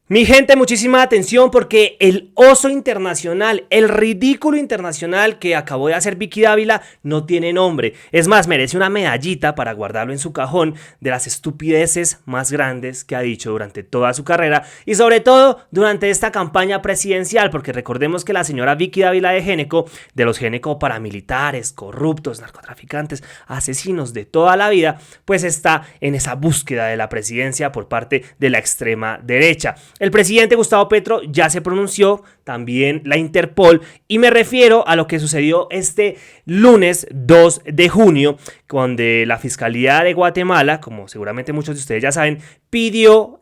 Mi gente, muchísima atención porque el oso internacional, el ridículo internacional que acabó de hacer Vicky Dávila no tiene nombre. Es más, merece una medallita para guardarlo en su cajón de las estupideces más grandes que ha dicho durante toda su carrera y sobre todo durante esta campaña presidencial, porque recordemos que la señora Vicky Dávila de Géneco, de los Géneco paramilitares, corruptos, narcotraficantes, asesinos de toda la vida, pues está en esa búsqueda de la presidencia por parte de la extrema derecha. El presidente Gustavo Petro ya se pronunció, también la Interpol, y me refiero a lo que sucedió este lunes 2 de junio, donde la Fiscalía de Guatemala, como seguramente muchos de ustedes ya saben, pidió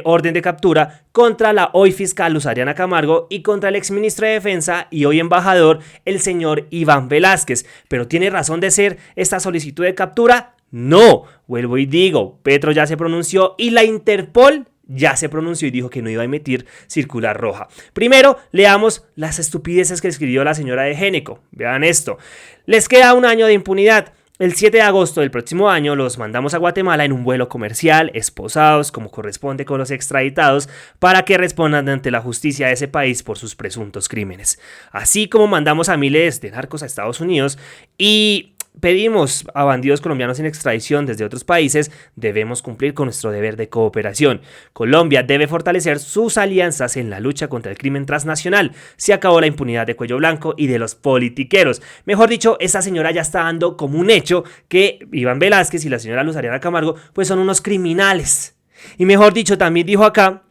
orden de captura contra la hoy fiscal Luz Ariana Camargo y contra el exministro de Defensa y hoy embajador, el señor Iván Velásquez. ¿Pero tiene razón de ser esta solicitud de captura? No, vuelvo y digo, Petro ya se pronunció y la Interpol ya se pronunció y dijo que no iba a emitir circular roja. Primero, leamos las estupideces que escribió la señora de Géneco. Vean esto. Les queda un año de impunidad. El 7 de agosto del próximo año los mandamos a Guatemala en un vuelo comercial, esposados, como corresponde con los extraditados, para que respondan ante la justicia de ese país por sus presuntos crímenes. Así como mandamos a miles de narcos a Estados Unidos y pedimos a bandidos colombianos en extradición desde otros países, debemos cumplir con nuestro deber de cooperación. Colombia debe fortalecer sus alianzas en la lucha contra el crimen transnacional. Se acabó la impunidad de Cuello Blanco y de los politiqueros. Mejor dicho, esta señora ya está dando como un hecho que Iván Velásquez y la señora Luz Ariana Camargo pues son unos criminales. Y mejor dicho, también dijo acá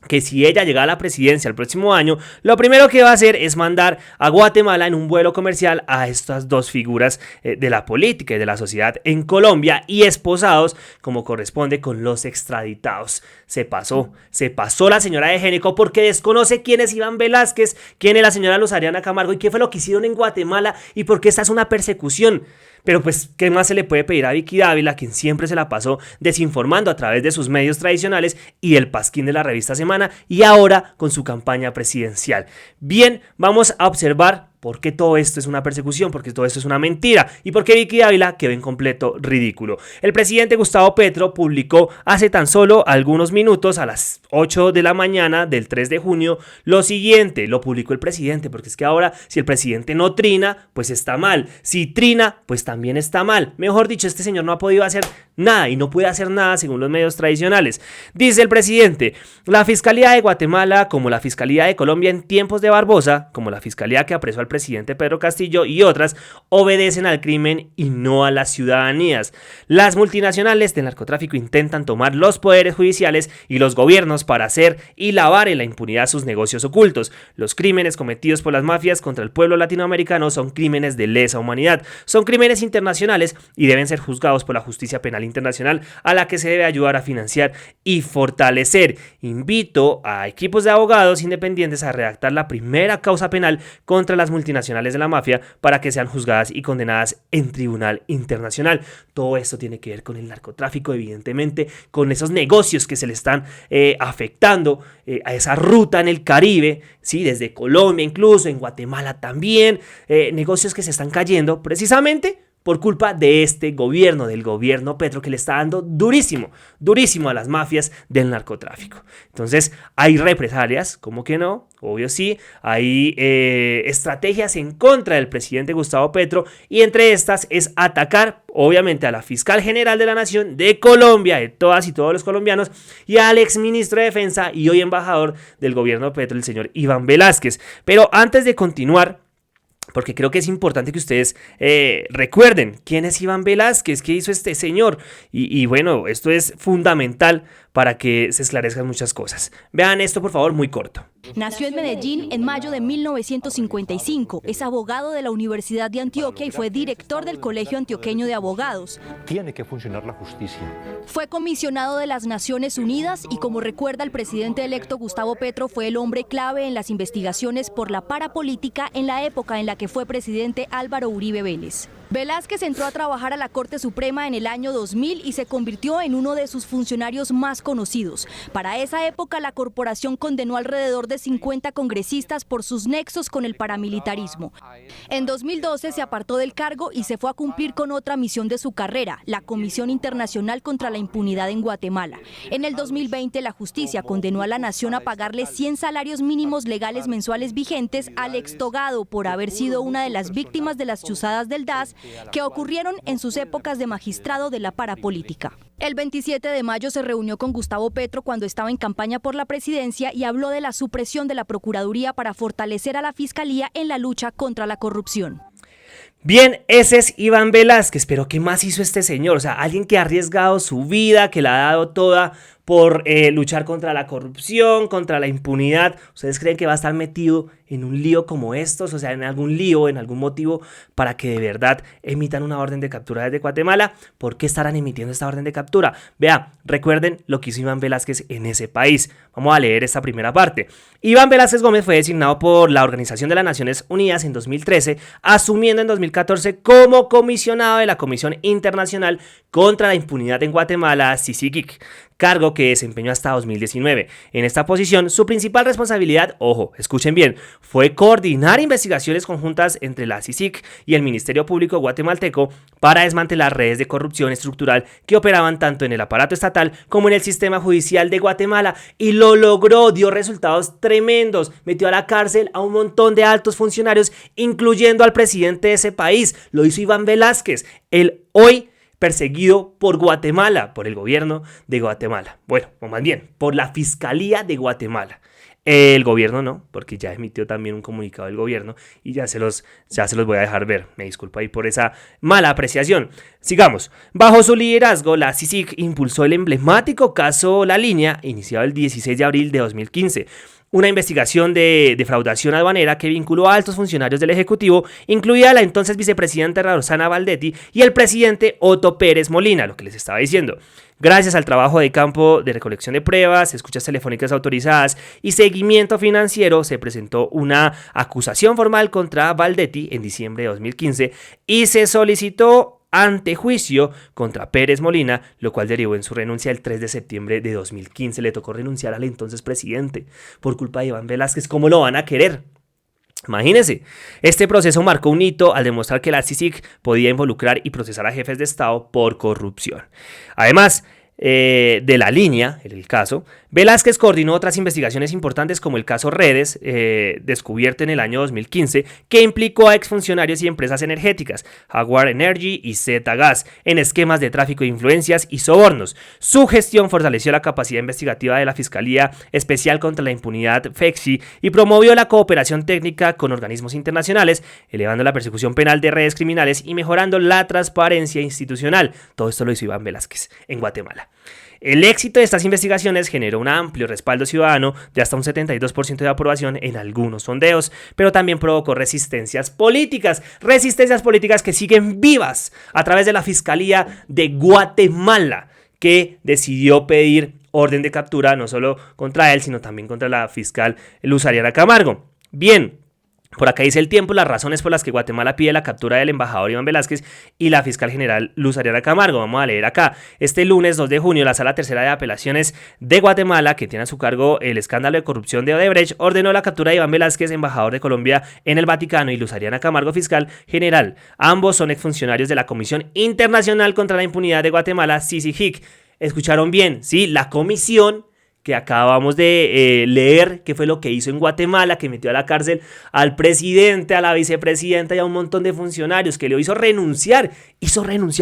que si ella llega a la presidencia el próximo año, lo primero que va a hacer es mandar a Guatemala en un vuelo comercial a estas dos figuras de la política y de la sociedad en Colombia y esposados como corresponde con los extraditados. Se pasó la señora de Géneco porque desconoce quién es Iván Velásquez, quién es la señora Luz Ariana Camargo y qué fue lo que hicieron en Guatemala y por qué esta es una persecución. Pero pues, ¿qué más se le puede pedir a Vicky Dávila, quien siempre se la pasó desinformando a través de sus medios tradicionales y el pasquín de la revista Semana y ahora con su campaña presidencial? Bien, vamos a observar por qué todo esto es una persecución, por qué todo esto es una mentira y por qué Vicky Dávila quedó en completo ridículo. El presidente Gustavo Petro publicó hace tan solo algunos minutos, a las 8 de la mañana del 3 de junio, lo siguiente. Lo publicó el presidente, porque es que ahora si el presidente no trina, pues está mal. Si trina, pues también está mal. Mejor dicho, este señor no ha podido hacer nada y no puede hacer nada según los medios tradicionales. Dice el presidente: la Fiscalía de Guatemala, como la Fiscalía de Colombia en tiempos de Barbosa, como la Fiscalía que apresó al presidente Pedro Castillo y otras, obedecen al crimen y no a las ciudadanías. Las multinacionales del narcotráfico intentan tomar los poderes judiciales y los gobiernos para hacer y lavar en la impunidad sus negocios ocultos. Los crímenes cometidos por las mafias contra el pueblo latinoamericano son crímenes de lesa humanidad, son crímenes internacionales y deben ser juzgados por la justicia penal internacional, a la que se debe ayudar a financiar y fortalecer. Invito a equipos de abogados independientes a redactar la primera causa penal contra las multinacionales de la mafia para que sean juzgadas y condenadas en tribunal internacional. Todo esto tiene que ver con el narcotráfico, evidentemente, con esos negocios que se le están afectando a esa ruta en el Caribe, ¿sí? Desde Colombia incluso, en Guatemala también, negocios que se están cayendo precisamente por culpa de este gobierno, del gobierno Petro, que le está dando durísimo a las mafias del narcotráfico. Entonces, hay represalias, ¿cómo que no? Obvio sí, hay estrategias en contra del presidente Gustavo Petro y entre estas es atacar, obviamente, a la fiscal general de la Nación de Colombia, de todas y todos los colombianos, y al exministro de Defensa y hoy embajador del gobierno Petro, el señor Iván Velásquez. Pero antes de continuar, porque creo que es importante que ustedes recuerden quién es Iván Velásquez, qué hizo este señor. Y bueno, esto es fundamental para que se esclarezcan muchas cosas. Vean esto, por favor, muy corto. Nació en Medellín en mayo de 1955. Es abogado de la Universidad de Antioquia y fue director del Colegio Antioqueño de Abogados. Tiene que funcionar la justicia. Fue comisionado de las Naciones Unidas y, como recuerda el presidente electo Gustavo Petro, fue el hombre clave en las investigaciones por la parapolítica en la época en la que fue presidente Álvaro Uribe Vélez. Velázquez entró a trabajar a la Corte Suprema en el año 2000 y se convirtió en uno de sus funcionarios más conocidos. Para esa época, la corporación condenó alrededor de 50 congresistas por sus nexos con el paramilitarismo. En 2012 se apartó del cargo y se fue a cumplir con otra misión de su carrera, la Comisión Internacional contra la Impunidad en Guatemala. En el 2020, la justicia condenó a la nación a pagarle 100 salarios mínimos legales mensuales vigentes al extogado por haber sido una de las víctimas de las chuzadas del DAS que ocurrieron en sus épocas de magistrado de la parapolítica. El 27 de mayo se reunió con Gustavo Petro cuando estaba en campaña por la presidencia y habló de la supresión de la Procuraduría para fortalecer a la Fiscalía en la lucha contra la corrupción. Bien, ese es Iván Velázquez, pero ¿qué más hizo este señor? O sea, alguien que ha arriesgado su vida, que la ha dado toda por luchar contra la corrupción, contra la impunidad. ¿Ustedes creen que va a estar metido en un lío como estos? O sea, en algún lío, en algún motivo para que de verdad emitan una orden de captura desde Guatemala. ¿Por qué estarán emitiendo esta orden de captura? Vea, recuerden lo que hizo Iván Velázquez en ese país. Vamos a leer esta primera parte. Iván Velázquez Gómez fue designado por la Organización de las Naciones Unidas en 2013, asumiendo en 2014 como comisionado de la Comisión Internacional contra la Impunidad en Guatemala, CICIG, cargo que desempeñó hasta 2019. En esta posición, su principal responsabilidad, ojo, escuchen bien, fue coordinar investigaciones conjuntas entre la CICIG y el Ministerio Público guatemalteco para desmantelar redes de corrupción estructural que operaban tanto en el aparato estatal como en el sistema judicial de Guatemala, y lo logró, dio resultados tremendos, metió a la cárcel a un montón de altos funcionarios, incluyendo al presidente de ese país. Lo hizo Iván Velázquez, el hoy perseguido por Guatemala, por el gobierno de Guatemala. Bueno, o más bien, por la Fiscalía de Guatemala. El gobierno no, porque ya emitió también un comunicado del gobierno y ya se los voy a dejar ver. Me disculpo ahí por esa mala apreciación. Sigamos. Bajo su liderazgo, la CICIG impulsó el emblemático caso La Línea, iniciado el 16 de abril de 2015. Una investigación de defraudación aduanera que vinculó a altos funcionarios del Ejecutivo, incluida la entonces vicepresidenta Rosana Valdetti y el presidente Otto Pérez Molina, lo que les estaba diciendo. Gracias al trabajo de campo de recolección de pruebas, escuchas telefónicas autorizadas y seguimiento financiero, se presentó una acusación formal contra Valdetti en diciembre de 2015 y se solicitó antejuicio contra Pérez Molina, lo cual derivó en su renuncia el 3 de septiembre de 2015. Le tocó renunciar al entonces presidente por culpa de Iván Velázquez. ¿Cómo lo van a querer? Imagínense, este proceso marcó un hito al demostrar que la CICIG podía involucrar y procesar a jefes de Estado por corrupción. Además de La Línea, en el caso, Velázquez coordinó otras investigaciones importantes como el caso Redes, descubierto en el año 2015, que implicó a exfuncionarios y empresas energéticas, Jaguar Energy y Z Gas, en esquemas de tráfico de influencias y sobornos. Su gestión fortaleció la capacidad investigativa de la Fiscalía Especial contra la Impunidad, FEXI, y promovió la cooperación técnica con organismos internacionales, elevando la persecución penal de redes criminales y mejorando la transparencia institucional. Todo esto lo hizo Iván Velázquez en Guatemala. El éxito de estas investigaciones generó un amplio respaldo ciudadano de hasta un 72% de aprobación en algunos sondeos, pero también provocó resistencias políticas que siguen vivas a través de la Fiscalía de Guatemala, que decidió pedir orden de captura no solo contra él, sino también contra la fiscal Luz Ariana Camargo. Bien. Por acá dice El Tiempo las razones por las que Guatemala pide la captura del embajador Iván Velázquez y la fiscal general Luz Ariana Camargo. Vamos a leer acá. Este lunes 2 de junio, la Sala Tercera de Apelaciones de Guatemala, que tiene a su cargo el escándalo de corrupción de Odebrecht, ordenó la captura de Iván Velázquez, embajador de Colombia en el Vaticano, y Luz Ariana Camargo, fiscal general. Ambos son exfuncionarios de la Comisión Internacional contra la Impunidad de Guatemala, CICIG. ¿Escucharon bien? Sí, la comisión que acabamos de leer, que fue lo que hizo en Guatemala, que metió a la cárcel al presidente, a la vicepresidenta y a un montón de funcionarios, que le hizo renunciar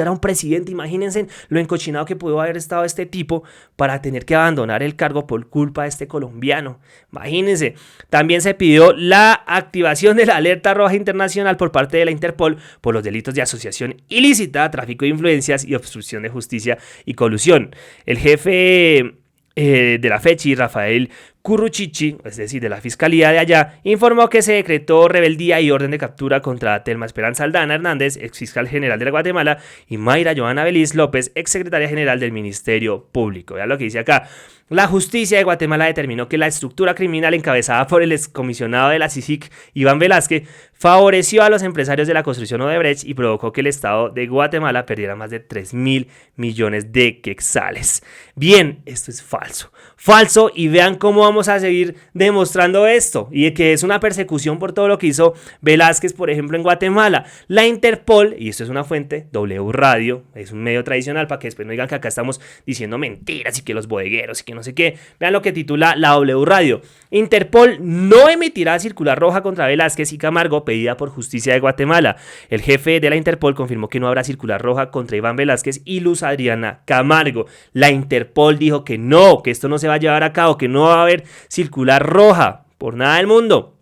a un presidente. Imagínense lo encochinado que pudo haber estado este tipo para tener que abandonar el cargo por culpa de este colombiano. Imagínense. También se pidió la activación de la alerta roja internacional por parte de la Interpol por los delitos de asociación ilícita, tráfico de influencias y obstrucción de justicia y colusión. El jefe de la FECHI, Rafael Curruchichi, es decir, de la fiscalía de allá, informó que se decretó rebeldía y orden de captura contra Telma Esperanza Aldana Hernández, exfiscal general de la Guatemala, y Mayra Johanna Beliz López, exsecretaria general del Ministerio Público. Vean lo que dice acá. La justicia de Guatemala determinó que la estructura criminal encabezada por el excomisionado de la CICIG, Iván Velázquez, favoreció a los empresarios de la construcción Odebrecht y provocó que el Estado de Guatemala perdiera más de 3.000 millones de quetzales. Bien, esto es falso. Falso, y vean cómo vamos a seguir demostrando esto, y que es una persecución por todo lo que hizo Velázquez, por ejemplo, en Guatemala. La Interpol, y esto es una fuente, W Radio, es un medio tradicional para que después no digan que acá estamos diciendo mentiras y que los bodegueros y que no sé qué. Vean lo que titula la W Radio. Interpol no emitirá circular roja contra Velázquez y Camargo pedida por Justicia de Guatemala. El jefe de la Interpol confirmó que no habrá circular roja contra Iván Velázquez y Luz Adriana Camargo. La Interpol dijo que no, que esto no se va a llevar a cabo, que no va a haber circular roja por nada del mundo.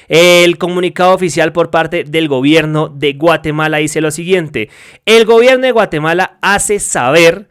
El comunicado oficial por parte del gobierno de Guatemala dice lo siguiente: el gobierno de Guatemala hace saber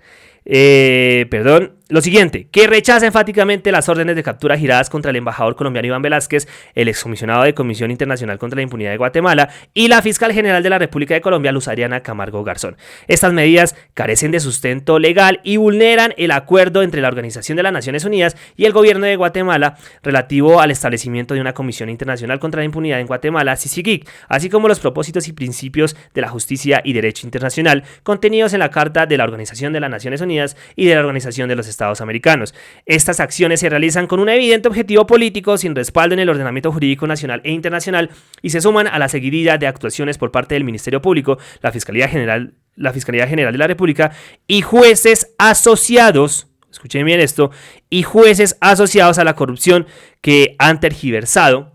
lo siguiente, que rechaza enfáticamente las órdenes de captura giradas contra el embajador colombiano Iván Velázquez, el excomisionado de Comisión Internacional contra la Impunidad de Guatemala y la fiscal general de la República de Colombia, Luz Adriana Camargo Garzón. Estas medidas carecen de sustento legal y vulneran el acuerdo entre la Organización de las Naciones Unidas y el gobierno de Guatemala relativo al establecimiento de una Comisión Internacional contra la Impunidad en Guatemala, CICIG, así como los propósitos y principios de la justicia y derecho internacional contenidos en la Carta de la Organización de las Naciones Unidas y de la Organización de los Estados Americanos. Estas acciones se realizan con un evidente objetivo político sin respaldo en el ordenamiento jurídico nacional e internacional y se suman a la seguidilla de actuaciones por parte del Ministerio Público, la Fiscalía General de la República y jueces asociados, escuchen bien esto, y jueces asociados a la corrupción que han tergiversado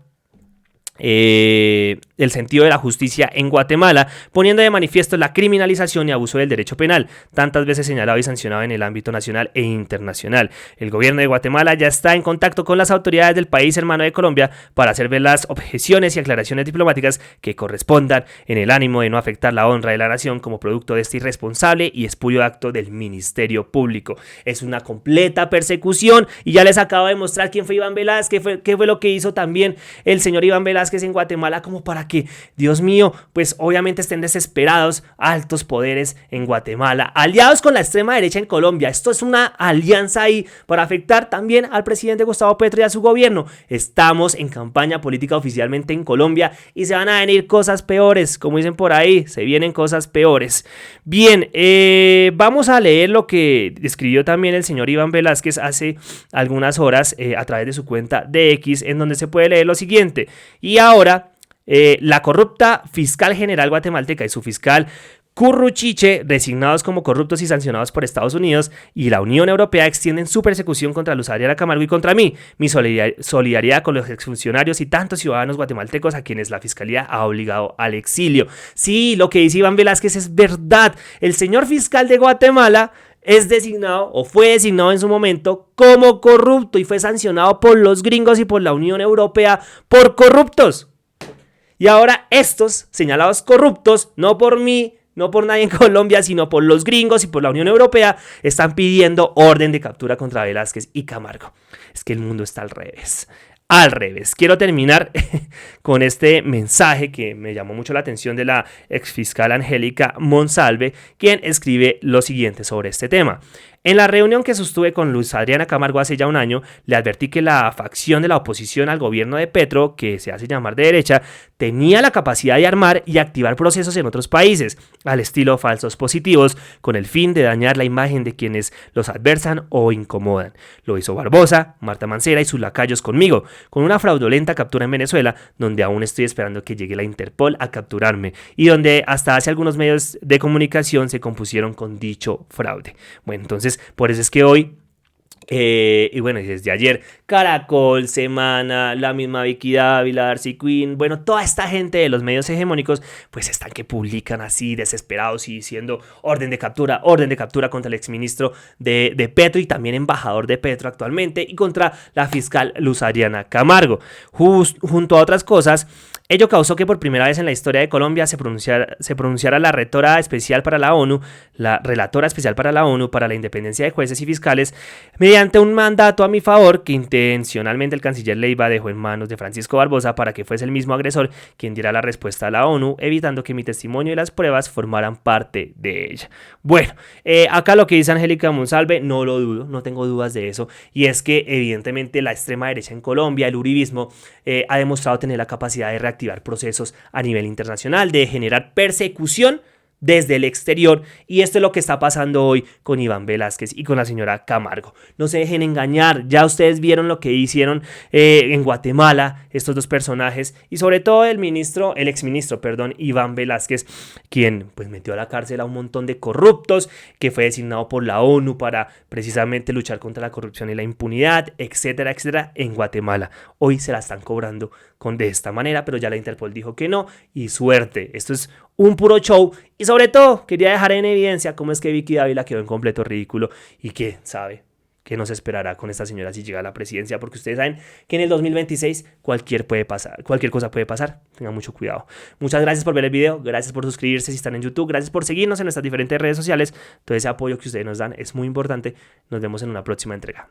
el sentido de la justicia en Guatemala, poniendo de manifiesto la criminalización y abuso del derecho penal, tantas veces señalado y sancionado en el ámbito nacional e internacional. El gobierno de Guatemala ya está en contacto con las autoridades del país hermano de Colombia para hacer ver las objeciones y aclaraciones diplomáticas que correspondan en el ánimo de no afectar la honra de la nación como producto de este irresponsable y espurio acto del Ministerio Público. Es una completa persecución y ya les acabo de mostrar quién fue Iván Velázquez, qué fue lo que hizo también el señor Iván Velázquez en Guatemala, como para que, Dios mío, pues obviamente estén desesperados altos poderes en Guatemala, aliados con la extrema derecha en Colombia. Esto es una alianza ahí para afectar también al presidente Gustavo Petro y a su gobierno. Estamos en campaña política oficialmente en Colombia y se van a venir cosas peores, como dicen por ahí, se vienen cosas peores. Bien, vamos a leer lo que escribió también el señor Iván Velázquez hace algunas horas a través de su cuenta de X, en donde se puede leer lo siguiente: y ahora, la corrupta fiscal general guatemalteca y su fiscal Curruchiche, designados como corruptos y sancionados por Estados Unidos y la Unión Europea, extienden su persecución contra Luz Adriana Camargo y contra mí. Mi solidaridad con los exfuncionarios y tantos ciudadanos guatemaltecos a quienes la Fiscalía ha obligado al exilio. Sí, lo que dice Iván Velázquez es verdad. El señor fiscal de Guatemala es designado o fue designado en su momento como corrupto y fue sancionado por los gringos y por la Unión Europea por corruptos. Y ahora estos señalados corruptos, no por mí, no por nadie en Colombia, sino por los gringos y por la Unión Europea, están pidiendo orden de captura contra Velázquez y Camargo. Es que el mundo está al revés. Al revés. Quiero terminar con este mensaje que me llamó mucho la atención de la exfiscal Angélica Monsalve, quien escribe lo siguiente sobre este tema. En la reunión que sostuve con Luz Adriana Camargo hace ya un año, le advertí que la facción de la oposición al gobierno de Petro, que se hace llamar de derecha, tenía la capacidad de armar y activar procesos en otros países, al estilo falsos positivos, con el fin de dañar la imagen de quienes los adversan o incomodan. Lo hizo Barbosa, Marta Mancera y sus lacayos conmigo, con una fraudulenta captura en Venezuela, donde aún estoy esperando que llegue la Interpol a capturarme, y donde hasta hace algunos medios de comunicación se compusieron con dicho fraude. Bueno, entonces por eso es que hoy, y bueno, desde ayer, Caracol, Semana, la misma Vicky Dávila, Darcy Quinn, bueno, toda esta gente de los medios hegemónicos, pues están que publican así, desesperados y diciendo orden de captura contra el exministro de Petro y también embajador de Petro actualmente, y contra la fiscal Luz Adriana Camargo. Junto a otras cosas, ello causó que por primera vez en la historia de Colombia se pronunciara la relatora especial para la ONU para la independencia de jueces y fiscales, mediante mediante un mandato a mi favor que intencionalmente el canciller Leiva dejó en manos de Francisco Barbosa para que fuese el mismo agresor quien diera la respuesta a la ONU, evitando que mi testimonio y las pruebas formaran parte de ella. Bueno, acá lo que dice Angélica Monsalve no lo dudo, no tengo dudas de eso, y es que evidentemente la extrema derecha en Colombia, el uribismo, ha demostrado tener la capacidad de reactivar procesos a nivel internacional, de generar persecución desde el exterior, y esto es lo que está pasando hoy con Iván Velásquez y con la señora Camargo. No se dejen engañar, ya ustedes vieron lo que hicieron en Guatemala estos dos personajes, y sobre todo el exministro, Iván Velásquez, quien pues metió a la cárcel a un montón de corruptos, que fue designado por la ONU para precisamente luchar contra la corrupción y la impunidad, etcétera, etcétera, en Guatemala. Hoy se la están cobrando de esta manera, pero ya la Interpol dijo que no, y suerte, esto es un puro show. Y sobre todo quería dejar en evidencia cómo es que Vicky Dávila quedó en completo ridículo, y que sabe qué nos esperará con esta señora si llega a la presidencia, porque ustedes saben que en el 2026 cualquier cosa puede pasar. Tengan mucho cuidado. Muchas gracias por ver el video, gracias por suscribirse si están en YouTube, gracias por seguirnos en nuestras diferentes redes sociales. Todo ese apoyo que ustedes nos dan es muy importante. Nos vemos en una próxima entrega.